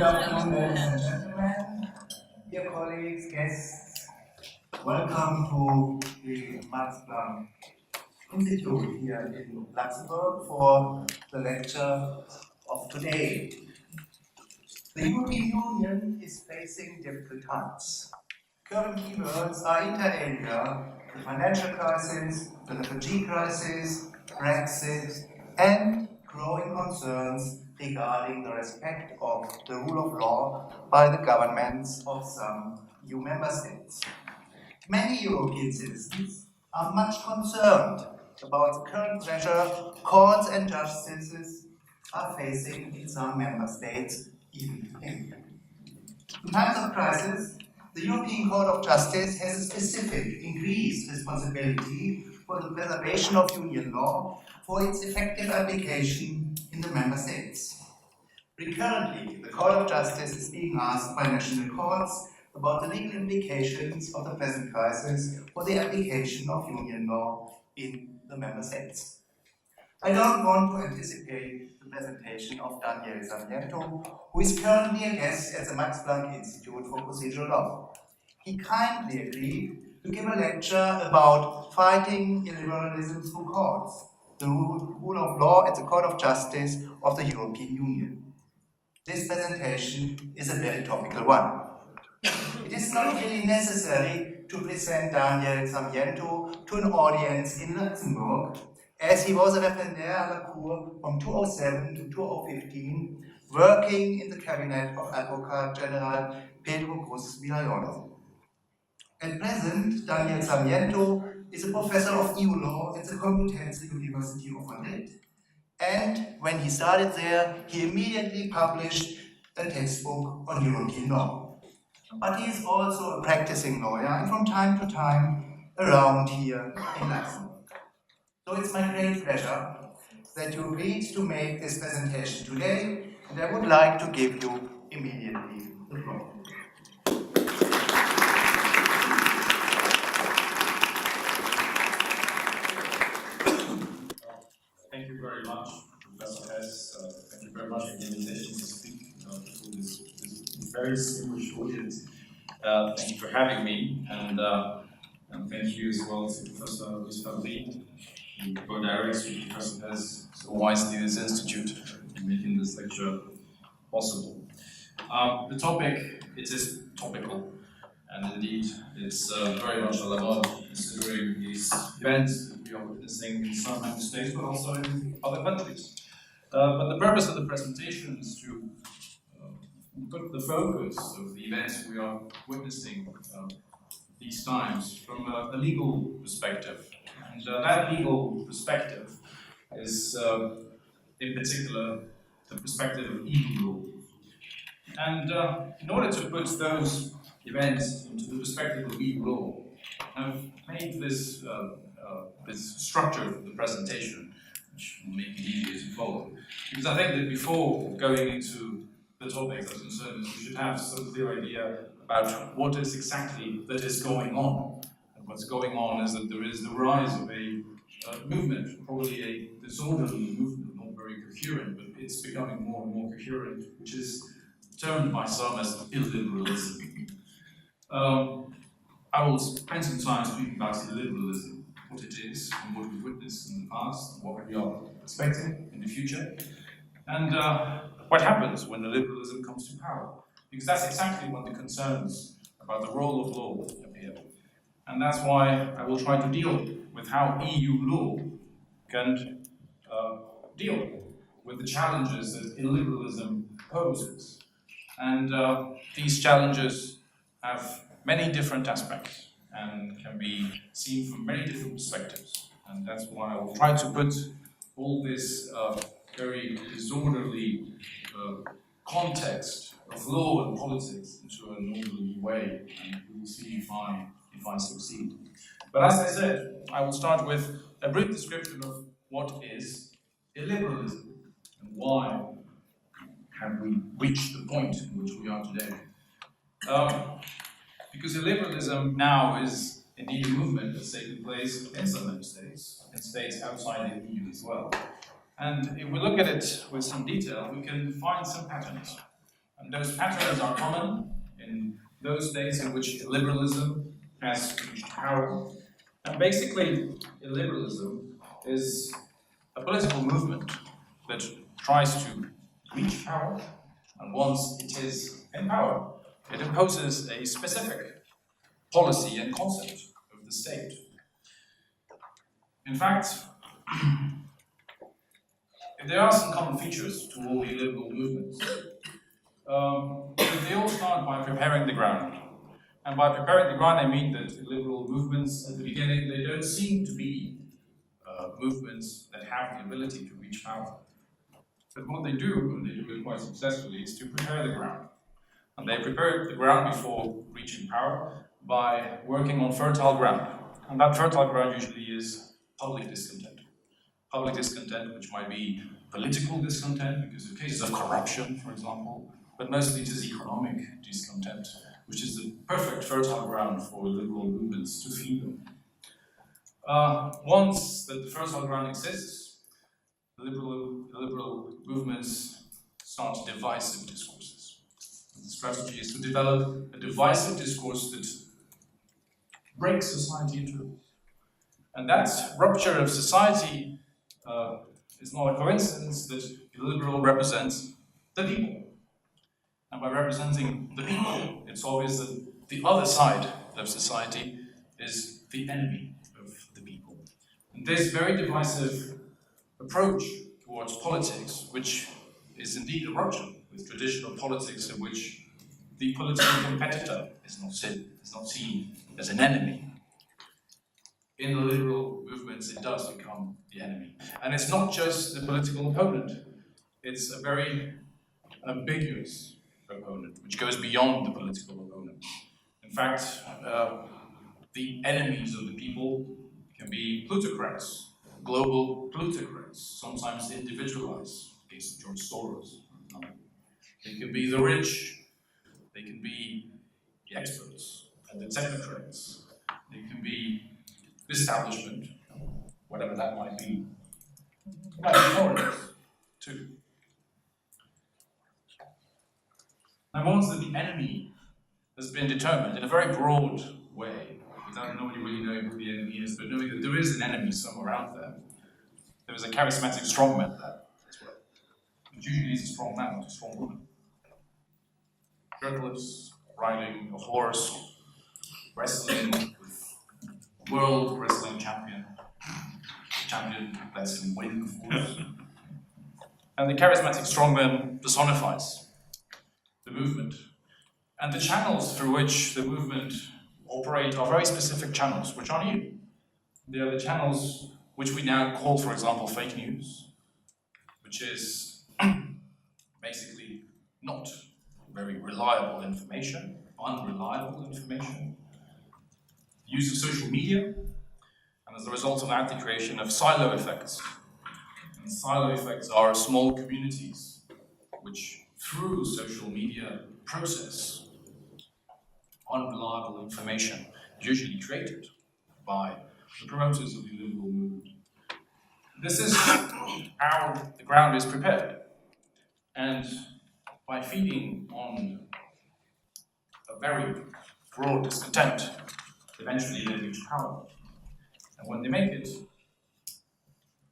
Good afternoon, ladies and gentlemen, dear colleagues, guests. Welcome to the Max Planck Institute here in Luxembourg for the lecture of today. The European Union is facing difficult times. Current keywords are inter alia, the financial crisis, the refugee crisis, Brexit, and growing concerns regarding the respect of the rule of law by the governments of some EU member states. Many European citizens are much concerned about the current pressure courts and justices are facing in some member states, even today. In times of crisis, the European Court of Justice has a specific, increased responsibility for the preservation of Union law for its effective application in the Member States. Recurrently, the Court of Justice is being asked by national courts about the legal implications of the present crisis for the application of Union law in the Member States. I don't want to anticipate the presentation of Daniel Sarmiento, who is currently a guest at the Max Planck Institute for Procedural Law. He kindly agreed to give a lecture about fighting illiberalism through courts, the rule of law at the Court of Justice of the European Union. This presentation is a very topical one. It is not really necessary to present Daniel Sarmiento to an audience in Luxembourg, as he was a referendare à la Cour from 2007 to 2015, working in the cabinet of Advocate General Pedro Cruz Villalona. At present, Daniel Sarmiento is a professor of EU law at the Complutense University of Madrid. And when he started there, he immediately published a textbook on European law. But he is also a practicing lawyer and from time to time around here in Luxembourg. So it's my great pleasure that you agreed to make this presentation today, and I would like to give you immediately the floor. Thank you very much, Professor Hess. Thank you very much for the invitation to speak to this very distinguished audience. Thank you for having me, and thank you as well to Professor Luis Fabri, who co-directs with Professor Hess so wisely this institute in making this lecture possible. The topic, it is topical, and indeed it's very much a la mode, considering these events that we are witnessing in some member states, but also in other countries. But the purpose of the presentation is to put the focus of the events we are witnessing these times from a legal perspective. And that legal perspective is, in particular, the perspective of EU law. And in order to put those events into the perspective of EU law, I've made this structure of the presentation, which will make it easier to follow. Because I think that before going into the topics that concern us, we should have some clear idea about what is exactly that is going on. And what's going on is that there is the rise of a movement, probably a disorderly movement, not very coherent, but it's becoming more and more coherent, which is termed by some as illiberalism. I will spend some time speaking about illiberalism, what it is, and what we've witnessed in the past, and what we are expecting in the future, and what happens when illiberalism comes to power. Because that's exactly when the concerns about the role of law appear. And that's why I will try to deal with how EU law can deal with the challenges that illiberalism poses. And these challenges have many different aspects and can be seen from many different perspectives. And that's why I will try to put all this very disorderly context of law and politics into an orderly way, and we will see if I succeed. But as I said, I will start with a brief description of what is illiberalism and why have we reached the point in which we are today. Because illiberalism now is indeed a movement that's taking place in some member states, in states outside the EU as well. And if we look at it with some detail, we can find some patterns. And those patterns are common in those days in which illiberalism has reached power. And basically, illiberalism is a political movement that tries to reach power, and once it is in power, it imposes a specific policy and concept of the state. In fact, there are some common features to all the liberal movements. They all start by preparing the ground. And by preparing the ground, I mean that liberal movements at the beginning, they don't seem to be movements that have the ability to reach power. But what they do, and they do it quite successfully, is to prepare the ground. And they prepare the ground before reaching power by working on fertile ground. And that fertile ground usually is public discontent. Public discontent, which might be political discontent, because of cases of corruption, for example, but mostly it is economic discontent, which is the perfect fertile ground for liberal movements to feed them. Once that the fertile ground exists, liberal movements start divisive discourses. And the strategy is to develop a divisive discourse that breaks society in two. And that rupture of society is not a coincidence that the liberal represents the people. And by representing the people, it's obvious that the other side of society is the enemy of the people. And this very divisive approach towards politics, which is indeed a rupture with traditional politics in which the political competitor is not seen as an enemy. In the liberal movements, it does become the enemy. And it's not just the political opponent, it's a very ambiguous opponent, which goes beyond the political opponent. In fact, the enemies of the people can be plutocrats, global plutocrats, sometimes individualized, in the case of George Soros. They can be the rich, they can be the experts and the technocrats, they can be the establishment, whatever that might be. It might be foreigners, too. Now, once that the enemy has been determined in a very broad way, without nobody really knowing who the enemy is, but knowing that there is an enemy somewhere out there, there is a charismatic strongman there as well. But usually it's a strong man, not a strong woman. Shirtless, riding a horse, wrestling with world wrestling champion lets him win, of course. And the charismatic strongman personifies the movement. And the channels through which the movement operate are very specific channels, which are new. They are the channels which we now call, for example, fake news, which is basically not very reliable information, unreliable information. The use of social media, and as a result of that, the creation of silo effects. And silo effects are small communities which, through social media process unreliable information, usually created by the promoters of the liberal movement. This is how the ground is prepared. And by feeding on a very broad discontent, eventually they reach power. And when they make it,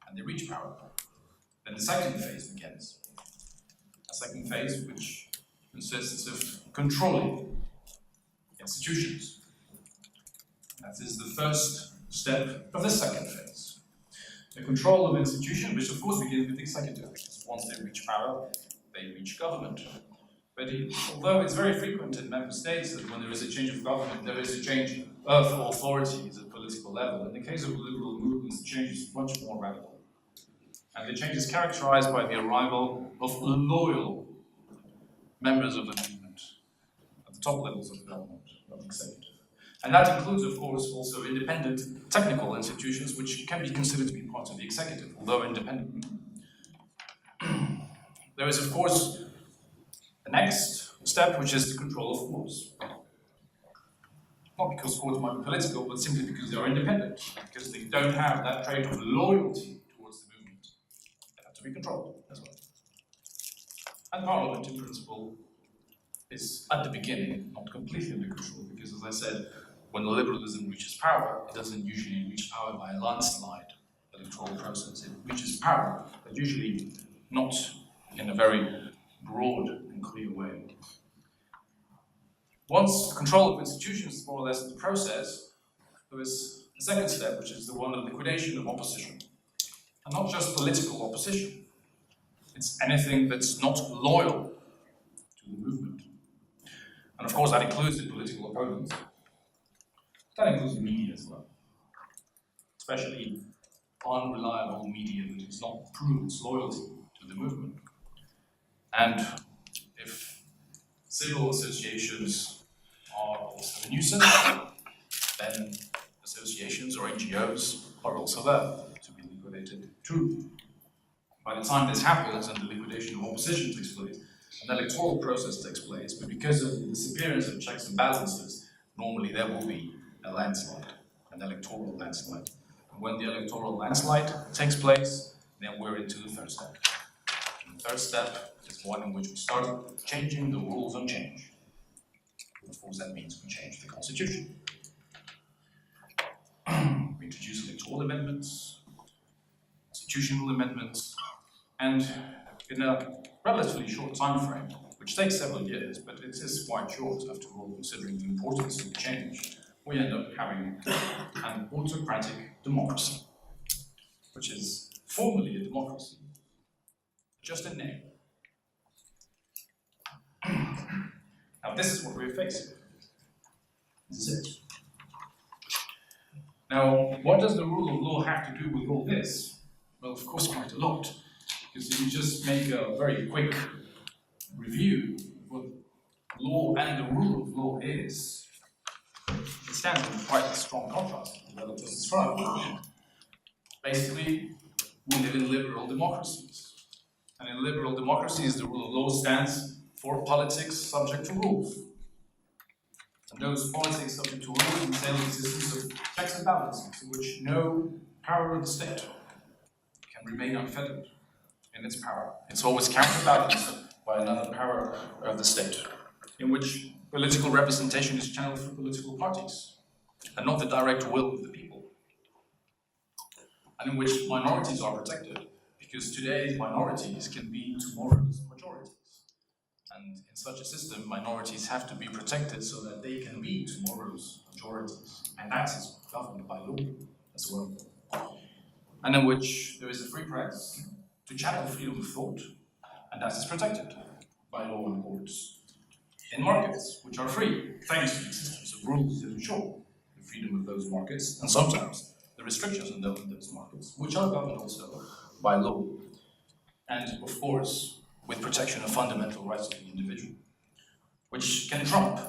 and they reach power, then the second phase begins. A second phase which consists of controlling institutions. That is the first step of the second phase. The control of institutions, which of course begins with the executive. Once they reach power, they reach government. But although it's very frequent in member states that when there is a change of government, there is a change of authorities at political level. In the case of liberal movements, the change is much more radical. And the change is characterized by the arrival of loyal members of the movement at the top levels of government, of the executive. And that includes, of course, also independent technical institutions, which can be considered to be part of the executive, although independent. There is, of course, the next step, which is the control of courts. Not because courts might be political, but simply because they are independent, because they don't have that trait of loyalty towards the movement. They have to be controlled as well. And Parliament, in principle, is at the beginning not completely under control, because as I said, when liberalism reaches power, it doesn't usually reach power by a landslide electoral process. It reaches power, but usually not in a very broad and clear way. Once control of institutions is more or less in the process, there is a second step, which is the one of liquidation of opposition. And not just political opposition. It's anything that's not loyal to the movement. And of course that includes the political opponents. That includes the media as well. Especially unreliable media that does not prove its loyalty to the movement. And if civil associations are also a nuisance, then associations or NGOs are also there to be liquidated too. By the time this happens and the liquidation of opposition takes place, an electoral process takes place, but because of the disappearance of checks and balances, normally there will be a landslide, an electoral landslide. And when the electoral landslide takes place, then we're into the third step. And the third step is one in which we start changing the rules on change. Of course, that means we change the constitution. We introduce electoral amendments, constitutional amendments, and in a relatively short time frame, which takes several years, but it is quite short after all, considering the importance of change, we end up having an autocratic democracy, which is formally a democracy, just in name. Now this is what we're facing. This is it. Now, what does the rule of law have to do with all this? Well, of course, quite a lot. Because if you just make a very quick review of what law and the rule of law is, it stands in quite a strong contrast to what I just described. Basically, we live in liberal democracies. And in liberal democracies, the rule of law stands for politics subject to rules. And those politics subject to rules entail the existence of checks and balances in which no power of the state can remain unfettered in its power. It's always counterbalanced by another power of the state, in which political representation is channeled through political parties, and not the direct will of the people. And in which minorities are protected, because today's minorities can be tomorrow's majorities. And in such a system, minorities have to be protected so that they can be tomorrow's majorities. And that is governed by law as well. And in which there is a free press to channel freedom of thought, and that is protected by law and courts. In markets, which are free, thanks to the existence of rules that ensure the freedom of those markets, and sometimes the restrictions on those markets, which are governed also by law. And of course, with protection of fundamental rights of the individual, which can trump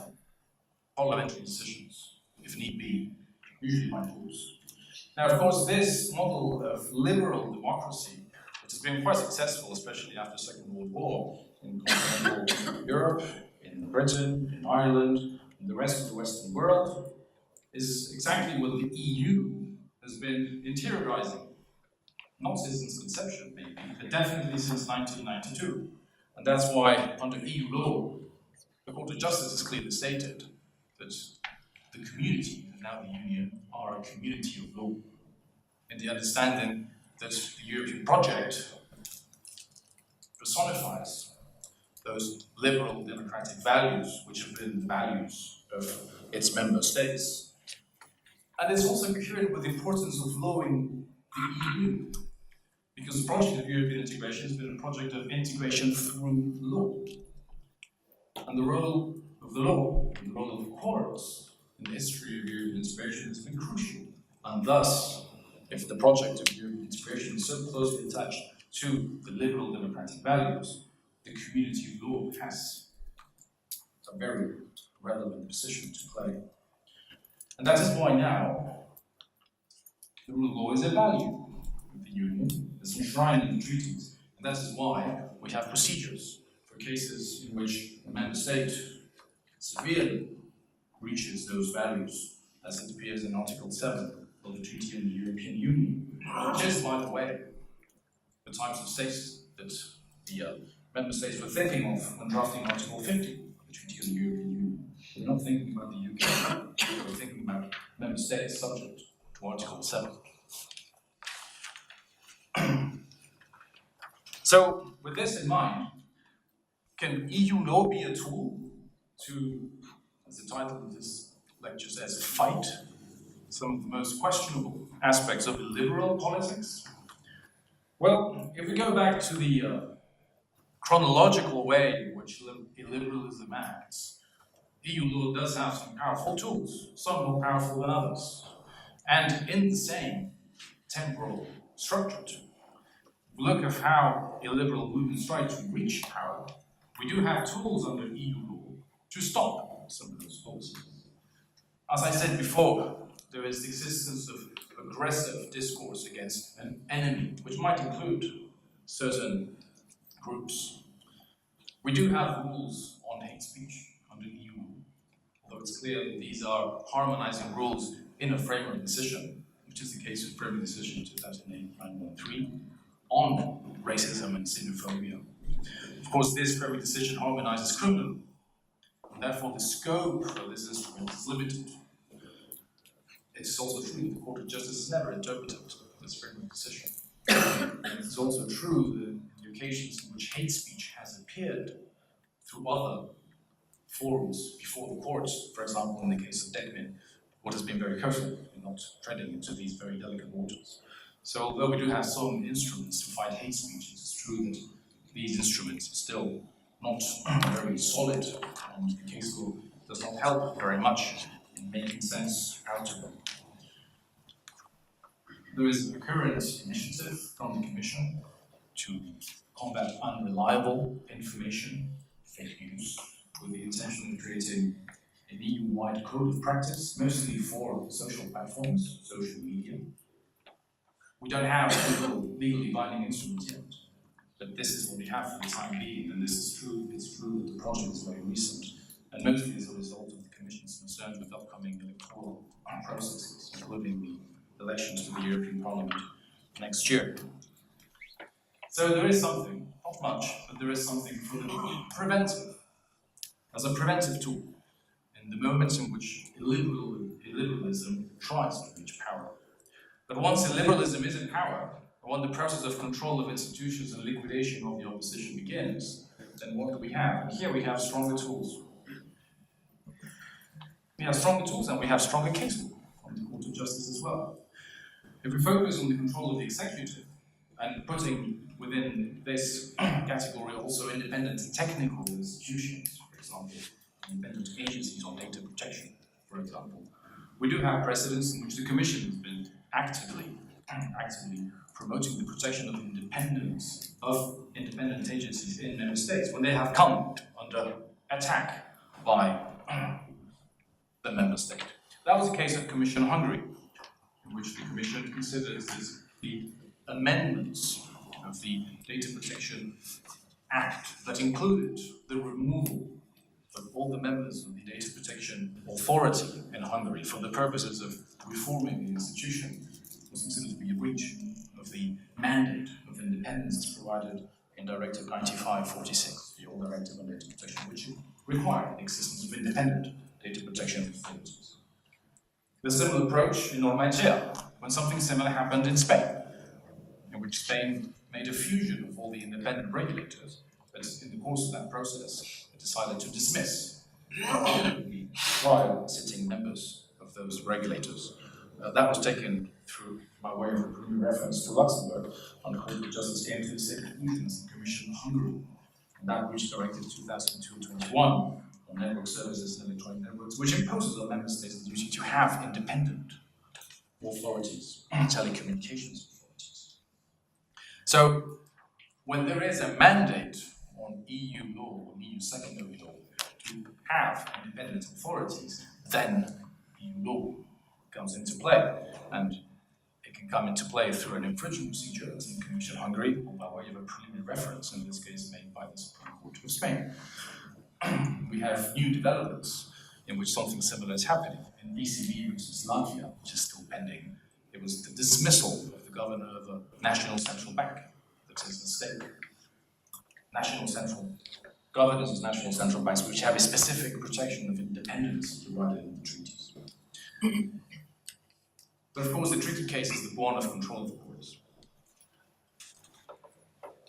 parliamentary decisions, if need be, usually by force. Now, of course, this model of liberal democracy, which has been quite successful, especially after the Second World War, in continental Europe, in Britain, in Ireland, in the rest of the Western world, is exactly what the EU has been interiorizing. Not since its conception, maybe, but definitely since 1992. And that's why, under EU law, the Court of Justice has clearly stated that the community, and now the Union, are a community of law. In the understanding that the European project personifies those liberal democratic values, which have been the values of its member states. And it's also coherent with the importance of law in the EU. Because the project of European integration has been a project of integration through law. And the role of the law, and the role of the courts in the history of European integration has been crucial. And thus, if the project of European integration is so closely attached to the liberal democratic values, the community of law has a very relevant position to play. And that is why now the rule of law is a value of the Union. It's enshrined in the treaties, and that is why we have procedures for cases in which a member state severely breaches those values, as it appears in Article 7 of the Treaty on the European Union, which is, by the way, the types of states that the member states were thinking of when drafting Article 50 of the Treaty on the European Union. We're not thinking about the UK, we're thinking about member states subject to Article 7. So, with this in mind, can EU law be a tool to, as the title of this lecture says, fight some of the most questionable aspects of illiberal politics? Well, if we go back to the chronological way in which illiberalism acts, EU law does have some powerful tools, some more powerful than others, and in the same temporal structure too. Look at how illiberal movements try to reach power. We do have tools under EU law to stop some of those policies. As I said before, there is the existence of aggressive discourse against an enemy, which might include certain groups. We do have rules on hate speech under EU law, although it's clear that these are harmonizing rules in a framework decision, which is the case of Framework Decision 2008-913 on racism and xenophobia. Of course, this framework decision harmonizes criminal, and therefore the scope of this instrument is limited. It is also true that the Court of Justice has never interpreted this framework decision. And it is also true that the occasions in which hate speech has appeared through other forums before the courts, for example, in the case of Deckman, what has been very careful in not treading into these very delicate waters. So although we do have some instruments to fight hate speech, it is true that these instruments are still not very solid, and the case law does not help very much in making sense out of them. There is a current initiative from the Commission to combat unreliable information, fake news, with the intention of creating an EU-wide code of practice, mostly for social platforms, social media. We don't have legally binding instruments yet, but this is what we have for the time being, and this is true. It's true that the project is very recent, and mostly as a result of the Commission's concern with upcoming electoral processes, including the elections to the European Parliament next year. So there is something, not much, but there is something for the preventive, as a preventive tool, in the moments in which illiberalism tries to reach power. But once illiberalism is in power, and when the process of control of institutions and liquidation of the opposition begins, then what do we have? And here we have stronger tools. We have stronger tools and we have stronger case law from the Court of Justice as well. If we focus on the control of the executive, and putting within this category also independent technical institutions, for example, independent agencies on data protection, for example, we do have precedents in which the Commission has been actively promoting the protection of independence of independent agencies in member states when they have come under attack by the member state. That was the case of Commission Hungary, in which the Commission considers the amendments of the Data Protection Act that included the removal of all the members of the Data Protection Authority in Hungary for the purposes of reforming the institution was considered to be a breach of the mandate of independence provided in Directive 95/46, the old Directive on Data Protection, which required the existence of independent data protection authorities. The similar approach in Normandia, when something similar happened in Spain, in which Spain made a fusion of all the independent regulators, but in the course of that process, it decided to dismiss the prior sitting members of those regulators. That was taken through, by way of a reference to Luxembourg, and the Court of Justice came to the same conclusion as the Commission Hungary. And that reached Directive 2002/21 on network services and electronic networks, which imposes on member states the duty to have independent authorities, telecommunications authorities. So, when there is a mandate on EU law, on EU secondary law, to have independent authorities, then EU law comes into play. And it can come into play through an infringement procedure, as in the Commission Hungary, or by way of a preliminary reference, in this case made by the Supreme Court of Spain. We have new developments in which something similar is happening. In BCB versus Latvia, which is still pending, it was the dismissal of the governor of a national central bank that is the state. National central governed as national central banks, which have a specific protection of independence provided in the treaties. But of course, the treaty case is the born of control of the courts.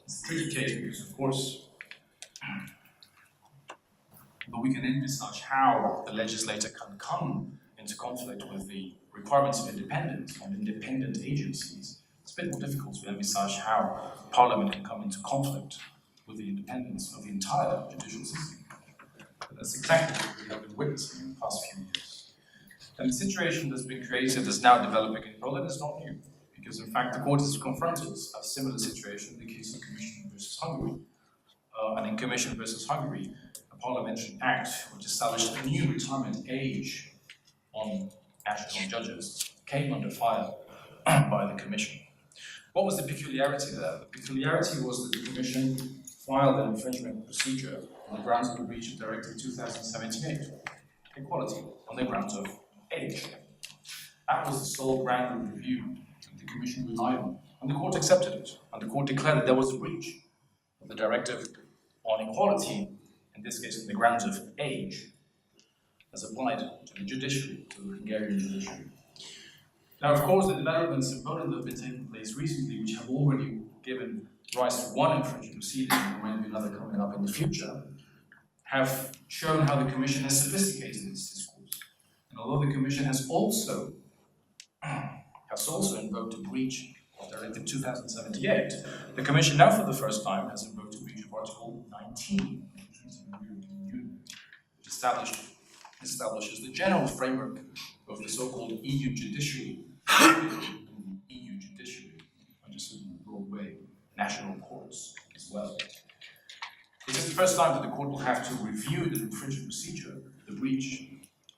It's a treaty case because, of course, but we can envisage how the legislator can come into conflict with the requirements of independence on independent agencies. It's a bit more difficult to envisage how Parliament can come into conflict with the independence of the entire judicial system. But that's exactly what we have been witnessing in the past few years. And the situation that's been created is now developing in Poland is not new, because in fact the court has confronted a similar situation in the case of Commission versus Hungary. And in Commission versus Hungary, a parliamentary act which established a new retirement age on national judges came under fire by the Commission. What was the peculiarity there? The peculiarity was that the Commission filed an infringement procedure on the grounds of the breach of Directive 2078, equality, on the grounds of age. That was the sole ground of review that the Commission relied on, and the court accepted it, and the court declared that there was a breach of the Directive on equality, in this case on the grounds of age, as applied to the judiciary, to the Hungarian judiciary. Now, of course, the developments in Poland that have been taking place recently, which have already given rise to one infringement proceeding, and there might be another coming up in the future, have shown how the Commission has sophisticated its discourse. And although the Commission has also invoked a breach of Directive 2078, the Commission now for the first time has invoked a breach of Article 19 of the Treaty on the European Union, which establishes the general framework of the so-called EU judiciary, EU judiciary, understood in a broad way, national courts as well. It is the first time that the court will have to review the infringement procedure, the breach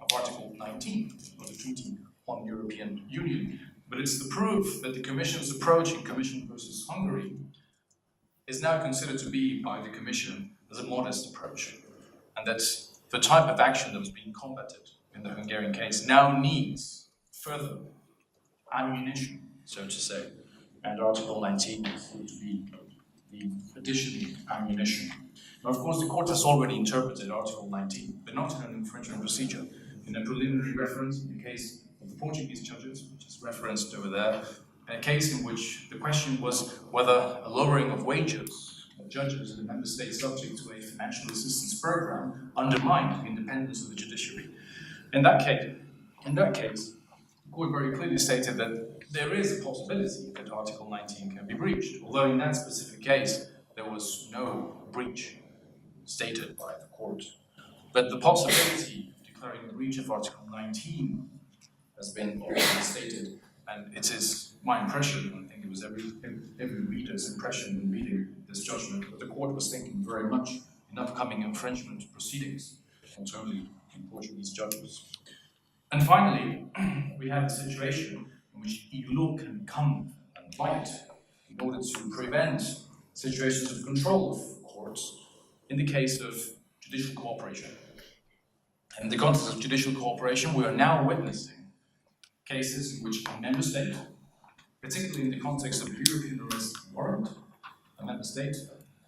of Article 19 of the Treaty on the European Union. But it's the proof that the Commission's approach in Commission versus Hungary is now considered to be by the Commission as a modest approach, and that the type of action that was being combated in the Hungarian case now needs further ammunition, so to say, and Article 19 is thought to be the additional ammunition. Now, of course, the court has already interpreted Article 19, but not in an infringement procedure. In a preliminary reference, in the case of the Portuguese judges, which is referenced over there, a case in which the question was whether a lowering of wages of judges in the member states subject to a financial assistance program undermined the independence of the judiciary. In that case, the court very clearly stated that there is a possibility that Article 19 can be breached, although in that specific case there was no breach stated by the court. But the possibility of declaring a breach of Article 19 has been already stated, and it is my impression, and I think it was every reader's impression in reading this judgment, that the court was thinking very much in upcoming infringement proceedings, not only in Portuguese judges. And finally, we have a situation in which EU law can come and bite in order to prevent situations of control of courts in the case of judicial cooperation. In the context of judicial cooperation, we are now witnessing cases in which a member state, particularly in the context of the European arrest warrant, a member state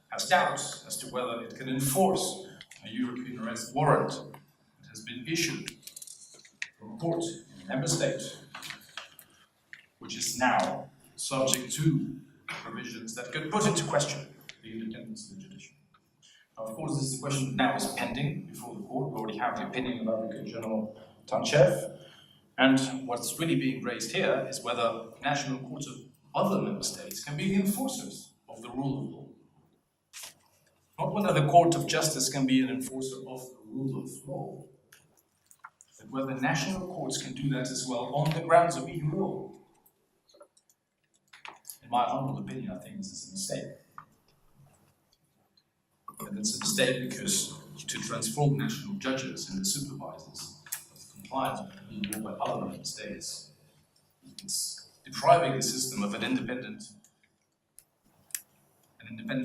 has doubts as to whether it can enforce a European arrest warrant that has been issued from a court in a member state, which is now subject to provisions that could put into question the independence of the judiciary. Now, of course, this is a question that now is pending before the court. We already have the opinion of Advocate General Tanchev. And what's really being raised here is whether national courts of other member states can be the enforcers of the rule of law. Not whether the Court of Justice can be an enforcer of the rule of law, but whether national courts can do that as well on the grounds of EU law. In my humble opinion, I think this is a mistake. And it's a mistake because to transform national judges into supervisors of compliance with EU law by other member states, it's depriving the system of an independent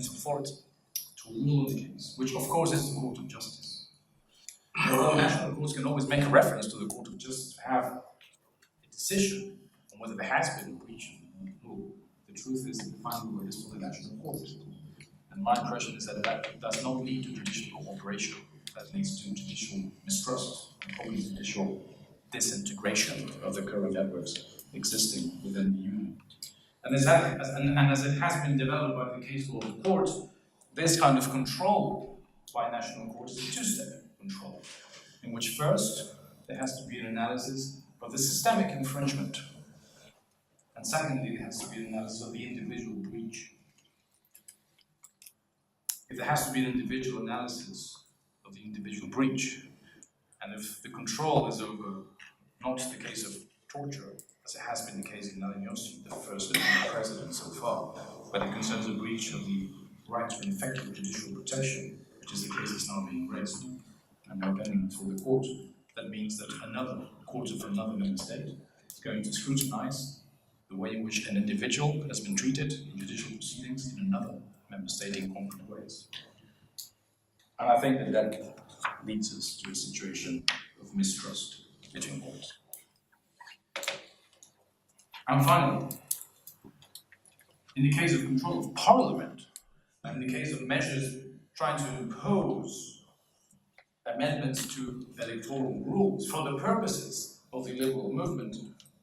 authority to rule on the case, which of course is the Court of Justice. Although national courts can always make a reference to the Court of Justice to have a decision on whether there has been a breach of the law, the truth is that the final word is for the national court. And my impression is that that does not lead to judicial cooperation. That leads to judicial mistrust, and probably judicial disintegration of the current networks existing within the Union. And as it has been developed by the case law of the court, this kind of control by national courts is a two-step control, in which first there has to be an analysis of the systemic infringement, and secondly there has to be an analysis of the individual breach. If there has to be an individual analysis of the individual breach, and if the control is over not the case of torture, as it has been the case in Malignossi, the first president so far, but it concerns a breach of the right to effective judicial protection, which is the case that's now being raised and now pending before the court. That means that another court of another member state is going to scrutinize the way in which an individual has been treated in judicial proceedings in another member state in concrete ways. And I think that that leads us to a situation of mistrust between courts. And finally, in the case of control of parliament, and in the case of measures trying to impose amendments to electoral rules for the purposes of the liberal movement,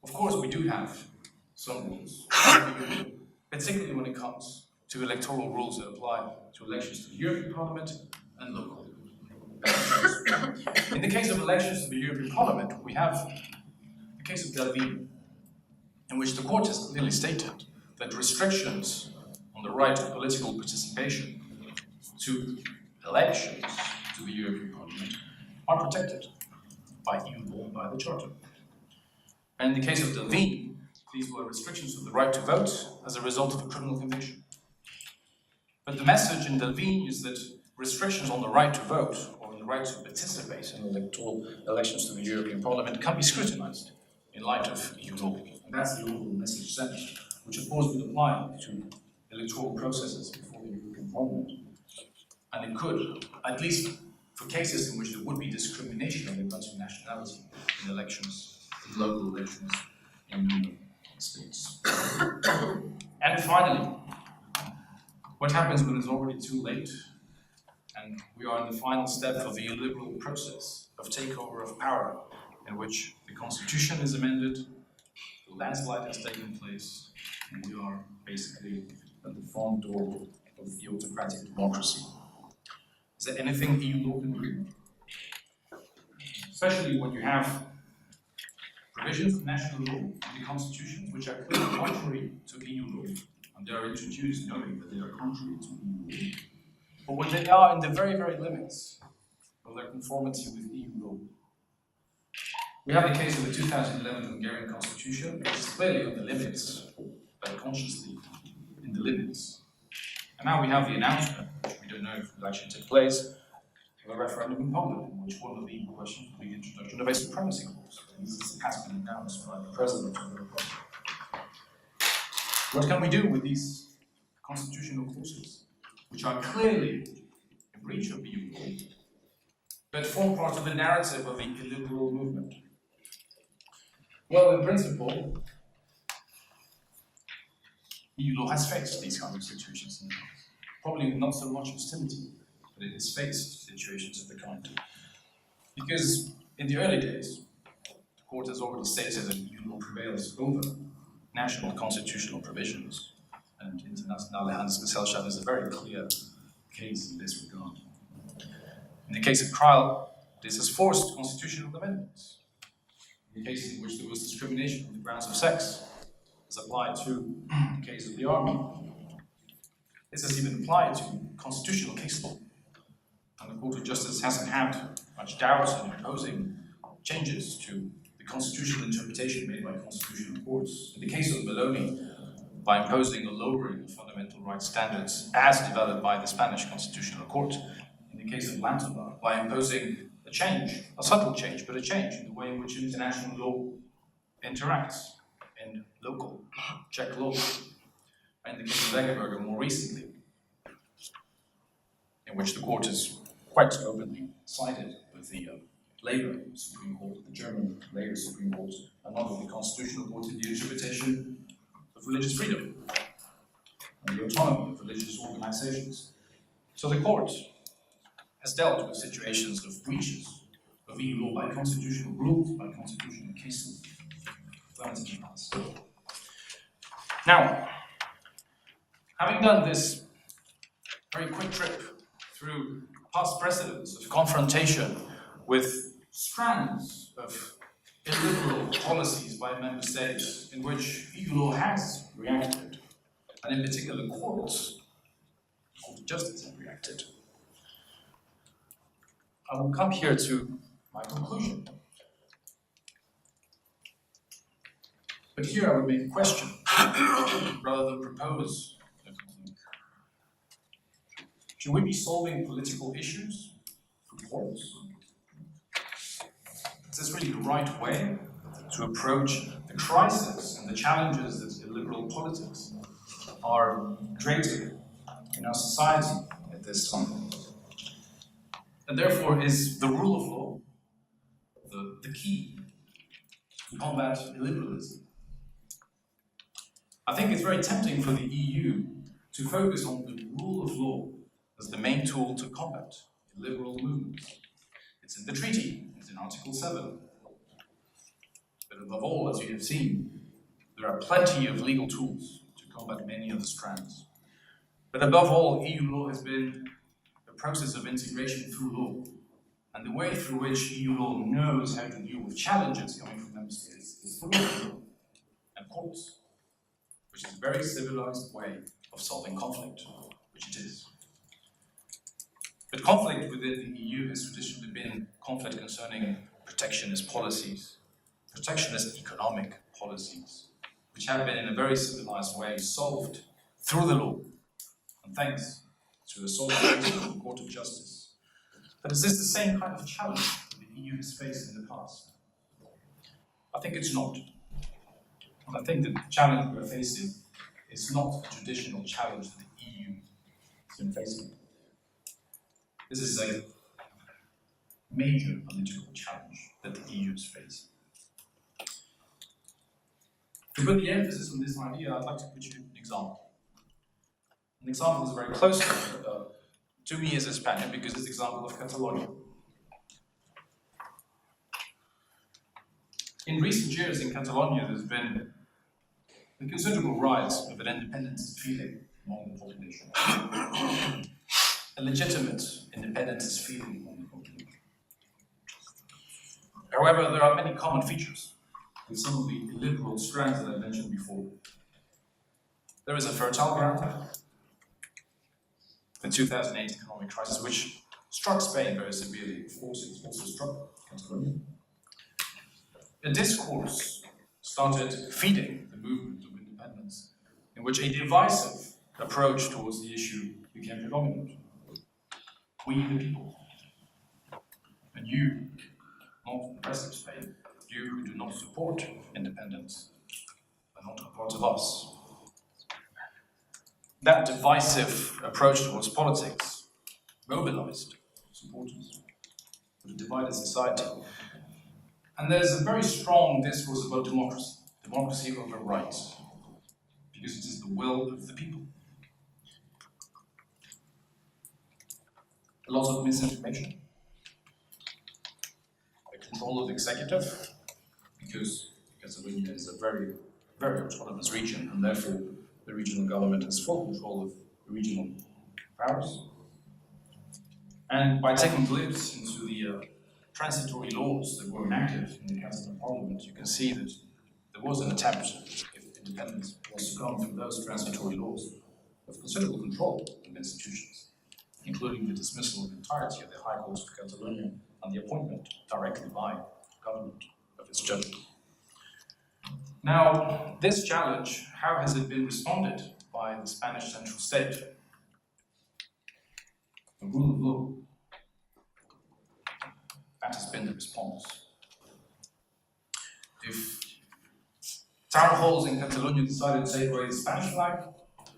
of course we do have some rules, particularly when it comes to electoral rules that apply to elections to the European Parliament and local elections. In the case of elections to the European Parliament, we have the case of Delville, in which the court has clearly stated that restrictions on the right of political participation to elections to the European Parliament are protected by EU law and by the Charter. And in the case of Delville, these were restrictions of the right to vote as a result of a criminal conviction. But the message in Delville is that restrictions on the right to vote or on the right to participate in electoral elections to the European Parliament can be scrutinized in light of EU law. And that's the overall message sent, which of course would apply to electoral processes before the European Parliament. And it could, at least for cases in which there would be discrimination on the grounds of nationality in elections, in local elections in member states. And finally, what happens when it's already too late and we are in the final step of the illiberal process of takeover of power, in which the constitution is amended, the landslide has taken place, and we are basically at the front door of the autocratic democracy? Is there anything EU law can do? Especially when you have provisions of national law in the constitutions which are clearly contrary to EU law, and they are introduced knowing that they are contrary to EU law. But when they are in the very, very limits of their conformity with EU law. We have the case of the 2011 Hungarian constitution, which is clearly on the limits, but consciously in the limits. And now we have the announcement, which we don't know if it will actually take place, of a referendum in Poland, in which one of the questions will be the introduction of a supremacy clause. This has been announced by the President of the Republic. What can we do with these constitutional clauses, which are clearly a breach of EU law, but form part of the narrative of the illiberal movement? Well, in principle, EU law has faced these kind of situations in the past. Probably not so much hostility, but it has faced situations of the kind. Because in the early days, the court has already stated that EU law prevails over national constitutional provisions, and Internationale Handelsgesellschaft is a very clear case in this regard. In the case of trial, this has forced constitutional amendments. In the case in which there was discrimination on the grounds of sex, as applied to the case of the army. This has even applied to constitutional case law. And the Court of Justice hasn't had much doubt in imposing changes to the constitutional interpretation made by constitutional courts. In the case of Maloney, by imposing a lowering of fundamental rights standards as developed by the Spanish Constitutional Court. In the case of Lantova, by imposing a change, a subtle change, but a change in the way in which international law interacts in local Czech law. And in the case of Egeberger more recently, in which the court has quite openly sided with the Labour Supreme Court, the German Labour Supreme Court, and not with the Constitutional Court in the interpretation of religious freedom and the autonomy of religious organizations. So the court has dealt with situations of breaches of EU law by constitutional rules, by constitutional cases. Now, having done this very quick trip through past precedents of confrontation with strands of illiberal policies by member states in which EU law has reacted, and in particular courts of justice have reacted, I will come here to my conclusion. But here I would make a question rather than propose a conclusion. Should we be solving political issues through courts? Is this really the right way to approach the crisis and the challenges that illiberal politics are creating in our society at this time? And therefore, is the rule of law the key to combat illiberalism? I think it's very tempting for the EU to focus on the rule of law as the main tool to combat illiberal movements. It's in the treaty, it's in Article 7. But above all, as you have seen, there are plenty of legal tools to combat many of the strands. But above all, EU law has been a process of integration through law. And the way through which EU law knows how to deal with challenges coming from member states is through law and courts, which is a very civilized way of solving conflict, which it is. But conflict within the EU has traditionally been conflict concerning protectionist policies, protectionist economic policies, which have been in a very civilized way solved through the law, and thanks to a solid Court of Justice. But is this the same kind of challenge that the EU has faced in the past? I think it's not. And I think that the challenge we're facing is not the traditional challenge that the EU has been facing. This is a major political challenge that the EU is facing. To put the emphasis on this idea, I'd like to put you an example. An example is very close to me as a Spaniard, because it's the example of Catalonia. In recent years in Catalonia, there's been a considerable rise of an independence feeling among the population. A legitimate independence feeling among the population. However, there are many common features with some of the illiberal strands that I mentioned before. There is a fertile ground, the 2008 economic crisis, which struck Spain very severely. Of course, it also struck Catalonia. A discourse started feeding the movement of independence, in which a divisive approach towards the issue became predominant. We, the people, and you, not the rest of Spain, you who do not support independence, are not a part of us. That divisive approach towards politics mobilized supporters of a divided society. And there's a very strong discourse about democracy, democracy over rights, because it is the will of the people. A lot of misinformation, the control of the executive, because Catalonia is a very, very autonomous region, and therefore the regional government has full control of the regional powers. And by taking a glimpse into the transitory laws that were enacted in the Catalan Parliament, you can see that there was an attempt, if independence was to come through those transitory laws, of considerable control of institutions, including the dismissal of the entirety of the High Court of Catalonia and the appointment directly by the government of its judges. Now, this challenge, how has it been responded by the Spanish central state? The rule of law. That has been the response. If town halls in Catalonia decided to take away the Spanish flag,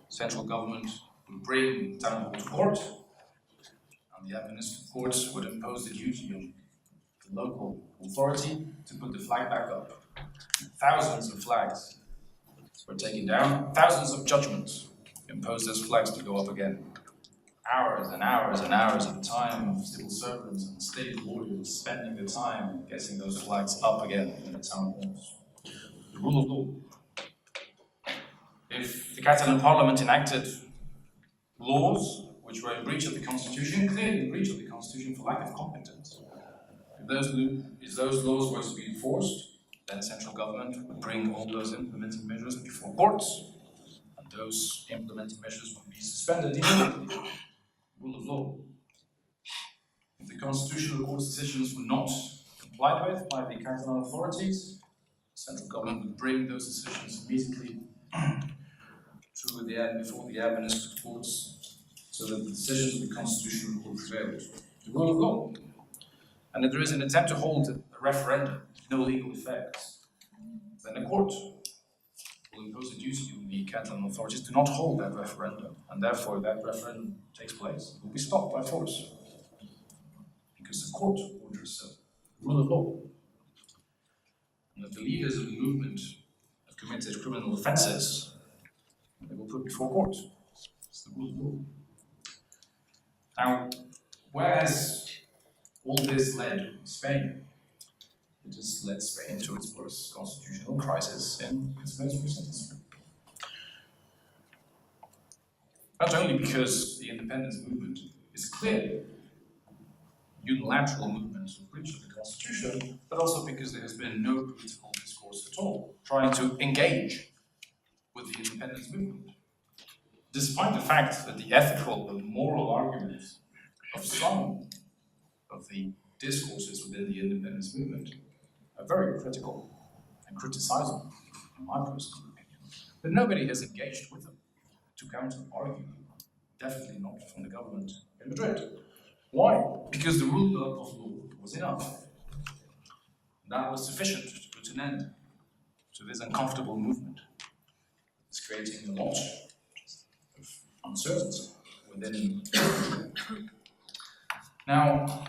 central government would bring the town hall to court, and the administrative courts would impose the duty on the local authority to put the flag back up. Thousands of flags were taken down, thousands of judgments imposed as flags to go up again. hours and hours and hours of time of civil servants and state lawyers spending the time getting those flags up again in the town halls. The rule of law. If the Catalan parliament enacted laws which were in breach of the constitution, clearly in breach of the constitution for lack of competence, if those laws were to be enforced, then central government would bring all those implementing measures before courts, and those implementing measures would be suspended immediately. Rule of law. If the constitutional court's decisions were not complied with by the Catalan authorities, central government would bring those decisions immediately before the administrative courts, so that the decisions of the constitutional court prevailed. The rule of law. And if there is an attempt to hold a referendum with no legal effects, then the court will impose a duty on the Catalan authorities to not hold that referendum, and therefore that referendum takes place, will be stopped by force. Because the court orders so. Rule of law. And if the leaders of the movement have committed criminal offences, they will put before court. It's the rule of law. Now, where has all this led Spain? It has led Spain to its worst constitutional crisis in its most recent history. Not only because the independence movement is clearly unilateral movement of breach of the constitution, but also because there has been no political discourse at all trying to engage with the independence movement. Despite the fact that the ethical and moral arguments of some of the discourses within the independence movement are very critical and criticizable, in my personal opinion. But nobody has engaged with them to counter-argue, definitely not from the government in Madrid. Why? Because the rule of law was enough. That was sufficient to put an end to this uncomfortable movement. It's creating a lot of uncertainty within. Now,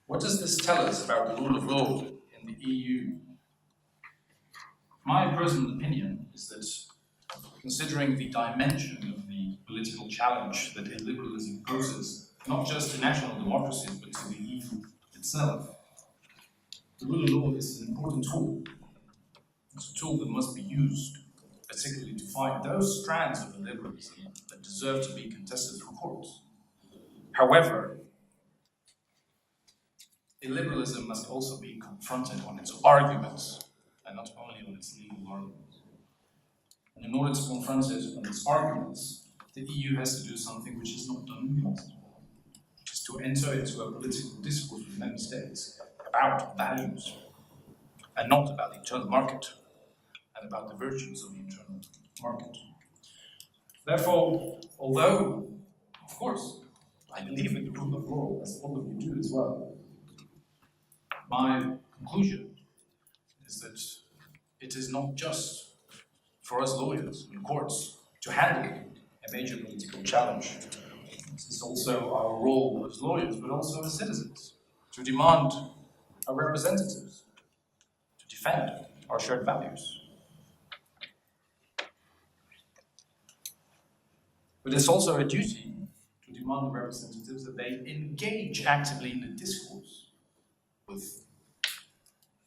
what does this tell us about the rule of law in the EU? My personal opinion is that, considering the dimension of the political challenge that illiberalism poses, not just to national democracies, but to the EU itself, the rule of law is an important tool. It's a tool that must be used, particularly to fight those strands of illiberalism that deserve to be contested through courts. However, illiberalism must also be confronted on its arguments, and not only on its legal arguments. And in order to confront it on its arguments, the EU has to do something which is not done in the past, which is to enter into a political discourse with member states about values, and not about the internal market, and about the virtues of the internal market. Therefore, although, of course, I believe in the rule of law, as all of you do as well, my conclusion is that it is not just for us lawyers in courts to handle a major political challenge. This is also our role as lawyers, but also as citizens, to demand our representatives, to defend our shared values. But it's also a duty to demand the representatives that they engage actively in the discourse with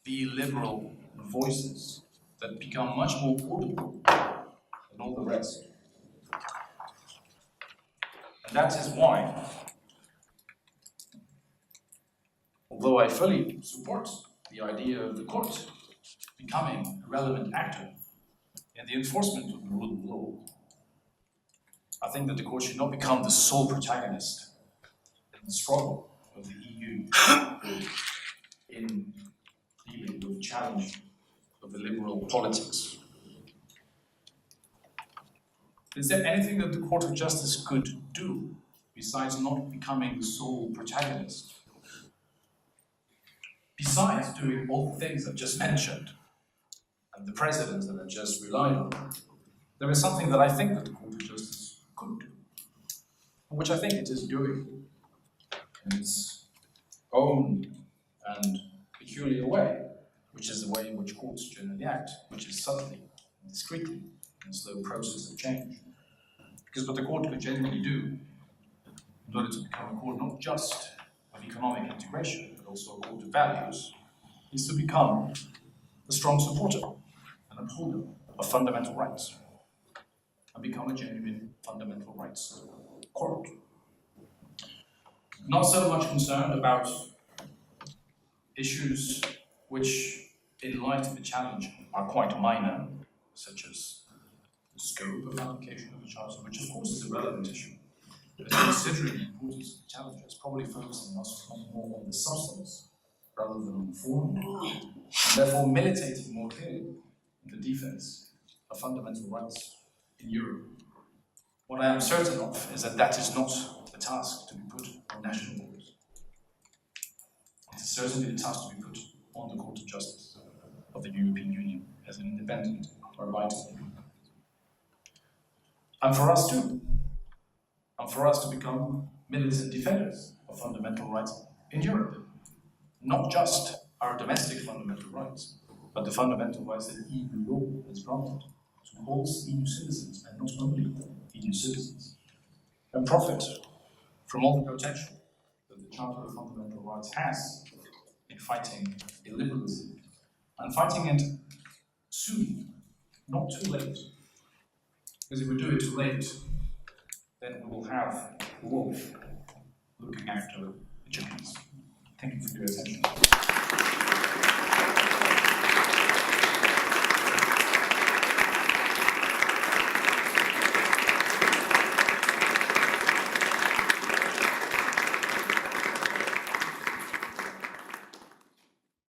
the liberal voices that become much more audible than all the rest. And that is why, although I fully support the idea of the court becoming a relevant actor in the enforcement of the rule of law, I think that the court should not become the sole protagonist in the struggle of the EU in dealing with the challenge of the liberal politics. Is there anything that the Court of Justice could do besides not becoming the sole protagonist? Besides doing all the things I've just mentioned, and the precedents that I've just relied on, there is something that I think that the Court of Justice could do, which I think it is doing in its own and peculiar way, which is the way in which courts generally act, which is subtly and discreetly, in a slow process of change. Because what the court could generally do in order to become a court not just of economic integration, but also a court of values, is to become a strong supporter and upholder of fundamental rights, and become a genuine fundamental rights court. Not so much concerned about issues which, in light of the challenge, are quite minor, such as the scope of application of the Charter, which of course is a relevant issue. But considering the importance of the challenges, probably focusing us more on the substance rather than on the form, and therefore militating more clearly in the defense of fundamental rights in Europe. What I am certain of is that that is not a task to be put on national courts. It is certainly the task to be put on the Court of Justice of the European Union as an independent or vital body. And for us too, and for us to become militant defenders of fundamental rights in Europe. Not just our domestic fundamental rights, but the fundamental rights that EU law has granted to all EU citizens, and not only EU citizens, and profit from all the potential that the Charter of Fundamental Rights has in fighting illiberalism, and fighting it soon, not too late. Because if we do it too late, then we will have the wolf looking after the chickens. Thank you for your attention.